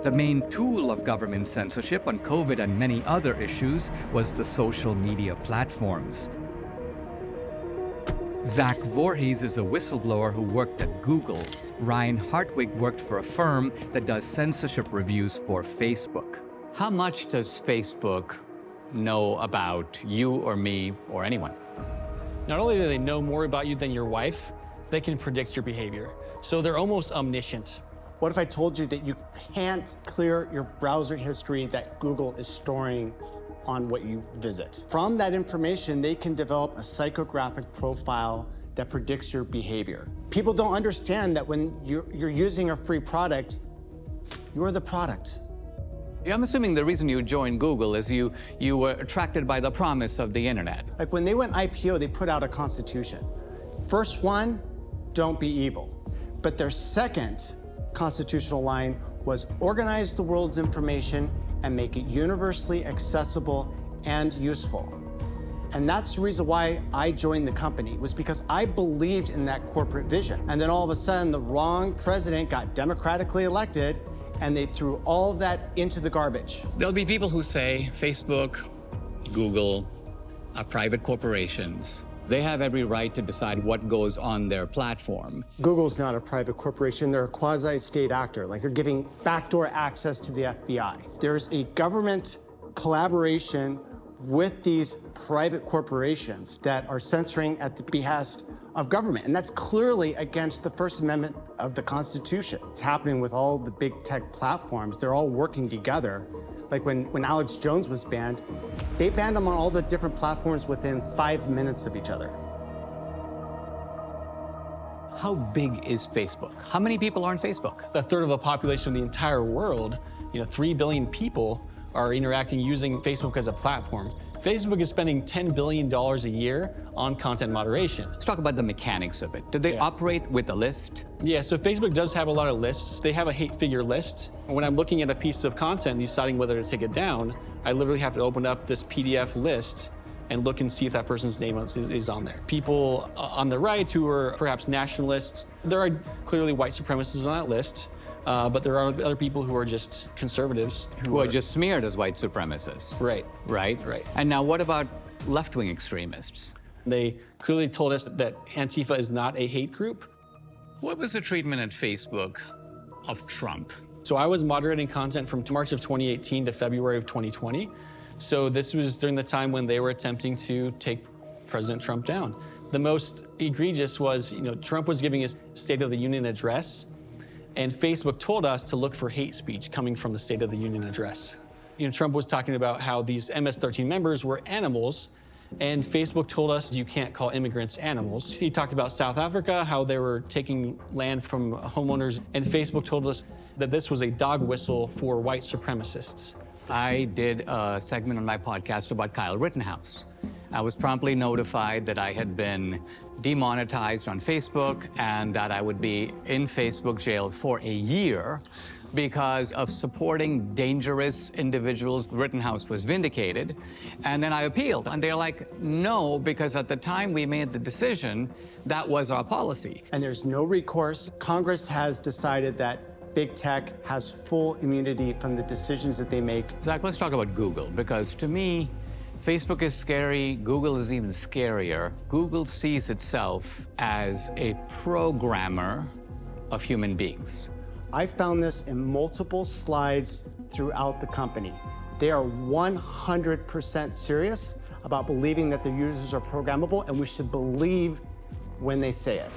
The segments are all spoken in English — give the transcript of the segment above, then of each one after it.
The main tool of government censorship on COVID and many other issues was the social media platforms. Zach Voorhees is a whistleblower who worked at Google. Ryan Hartwig worked for a firm that does censorship reviews for Facebook. How much does Facebook know about you or me or anyone? Not only do they know more about you than your wife, they can predict your behavior. So they're almost omniscient. What if I told you that you can't clear your browser history that Google is storing on what you visit? From that information, they can develop a psychographic profile that predicts your behavior. People don't understand that when you're using a free product, you're the product. I'm assuming the reason you joined Google is you were attracted by the promise of the internet. Like when they went IPO, they put out a constitution. First one, don't be evil. But their second constitutional line was organize the world's information and make it universally accessible and useful. And that's the reason why I joined the company, was because I believed in that corporate vision. And then all of a sudden, the wrong president got democratically elected, and they threw all of that into the garbage. There'll be people who say Facebook, Google are private corporations. They have every right to decide what goes on their platform. Google's not a private corporation. They're a quasi-state actor. Like, they're giving backdoor access to the FBI. There's a government collaboration with these private corporations that are censoring at the behest of government. And that's clearly against the First Amendment of the Constitution. It's happening with all the big tech platforms. They're all working together. Like when Alex Jones was banned, they banned him on all the different platforms within 5 minutes of each other. How big is Facebook? How many people are on Facebook? A third of the population of the entire world, 3 billion people, are interacting using Facebook as a platform. Facebook is spending $10 billion a year on content moderation. Let's talk about the mechanics of it. Do they operate with a list? Yeah, so Facebook does have a lot of lists. They have a hate figure list. When I'm looking at a piece of content, deciding whether to take it down, I literally have to open up this PDF list and look and see if that person's name is on there. People on the right who are perhaps nationalists, there are clearly white supremacists on that list. But there are other people who are just conservatives. Who are just smeared as white supremacists. Right. Right? Right. And now what about left-wing extremists? They clearly told us that Antifa is not a hate group. What was the treatment at Facebook of Trump? So I was moderating content from March of 2018 to February of 2020. So this was during the time when they were attempting to take President Trump down. The most egregious was, Trump was giving his State of the Union address, and Facebook told us to look for hate speech coming from the State of the Union address. Trump was talking about how these MS-13 members were animals, and Facebook told us you can't call immigrants animals. He talked about South Africa, how they were taking land from homeowners, and Facebook told us that this was a dog whistle for white supremacists. I did a segment on my podcast about Kyle Rittenhouse. I was promptly notified that I had been demonetized on Facebook and that I would be in Facebook jail for a year because of supporting dangerous individuals. Rittenhouse was vindicated. And then I appealed. And they're like, no, because at the time we made the decision, that was our policy. And there's no recourse. Congress has decided that big tech has full immunity from the decisions that they make. Zach, let's talk about Google, because to me, Facebook is scary. Google is even scarier. Google sees itself as a programmer of human beings. I found this in multiple slides throughout the company. They are 100% serious about believing that their users are programmable, and we should believe when they say it.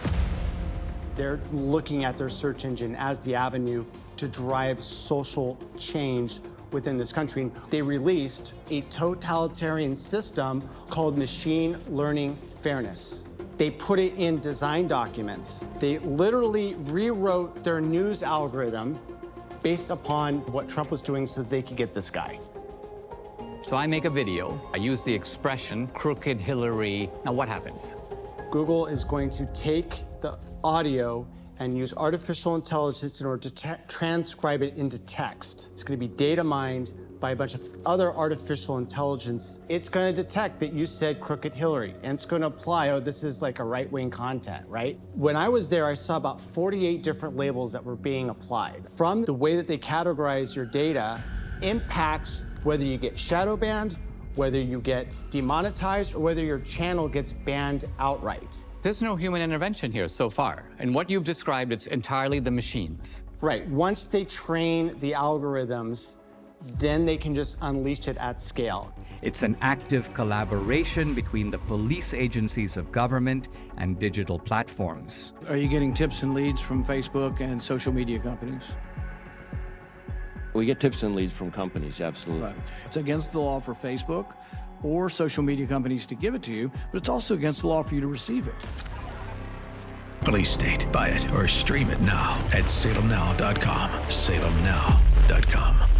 They're looking at their search engine as the avenue to drive social change within this country. They released a totalitarian system called machine learning fairness. They put it in design documents. They literally rewrote their news algorithm based upon what Trump was doing so that they could get this guy. So I make a video. I use the expression crooked Hillary. Now what happens? Google is going to take the audio and use artificial intelligence in order to transcribe it into text. It's going to be data mined by a bunch of other artificial intelligence, it's going to detect that you said crooked Hillary, and it's going to apply, oh, this is like a right-wing content, right? When I was there, I saw about 48 different labels that were being applied. From the way that they categorize your data impacts whether you get shadow banned, whether you get demonetized, or whether your channel gets banned outright. There's no human intervention here so far. And what you've described, it's entirely the machines. Right. Once they train the algorithms, then they can just unleash it at scale. It's an active collaboration between the police agencies of government and digital platforms. Are you getting tips and leads from Facebook and social media companies? We get tips and leads from companies, absolutely. Right. It's against the law for Facebook or social media companies to give it to you, but it's also against the law for you to receive it. Police state, buy it or stream it now at SalemNOW.com. SalemNOW.com.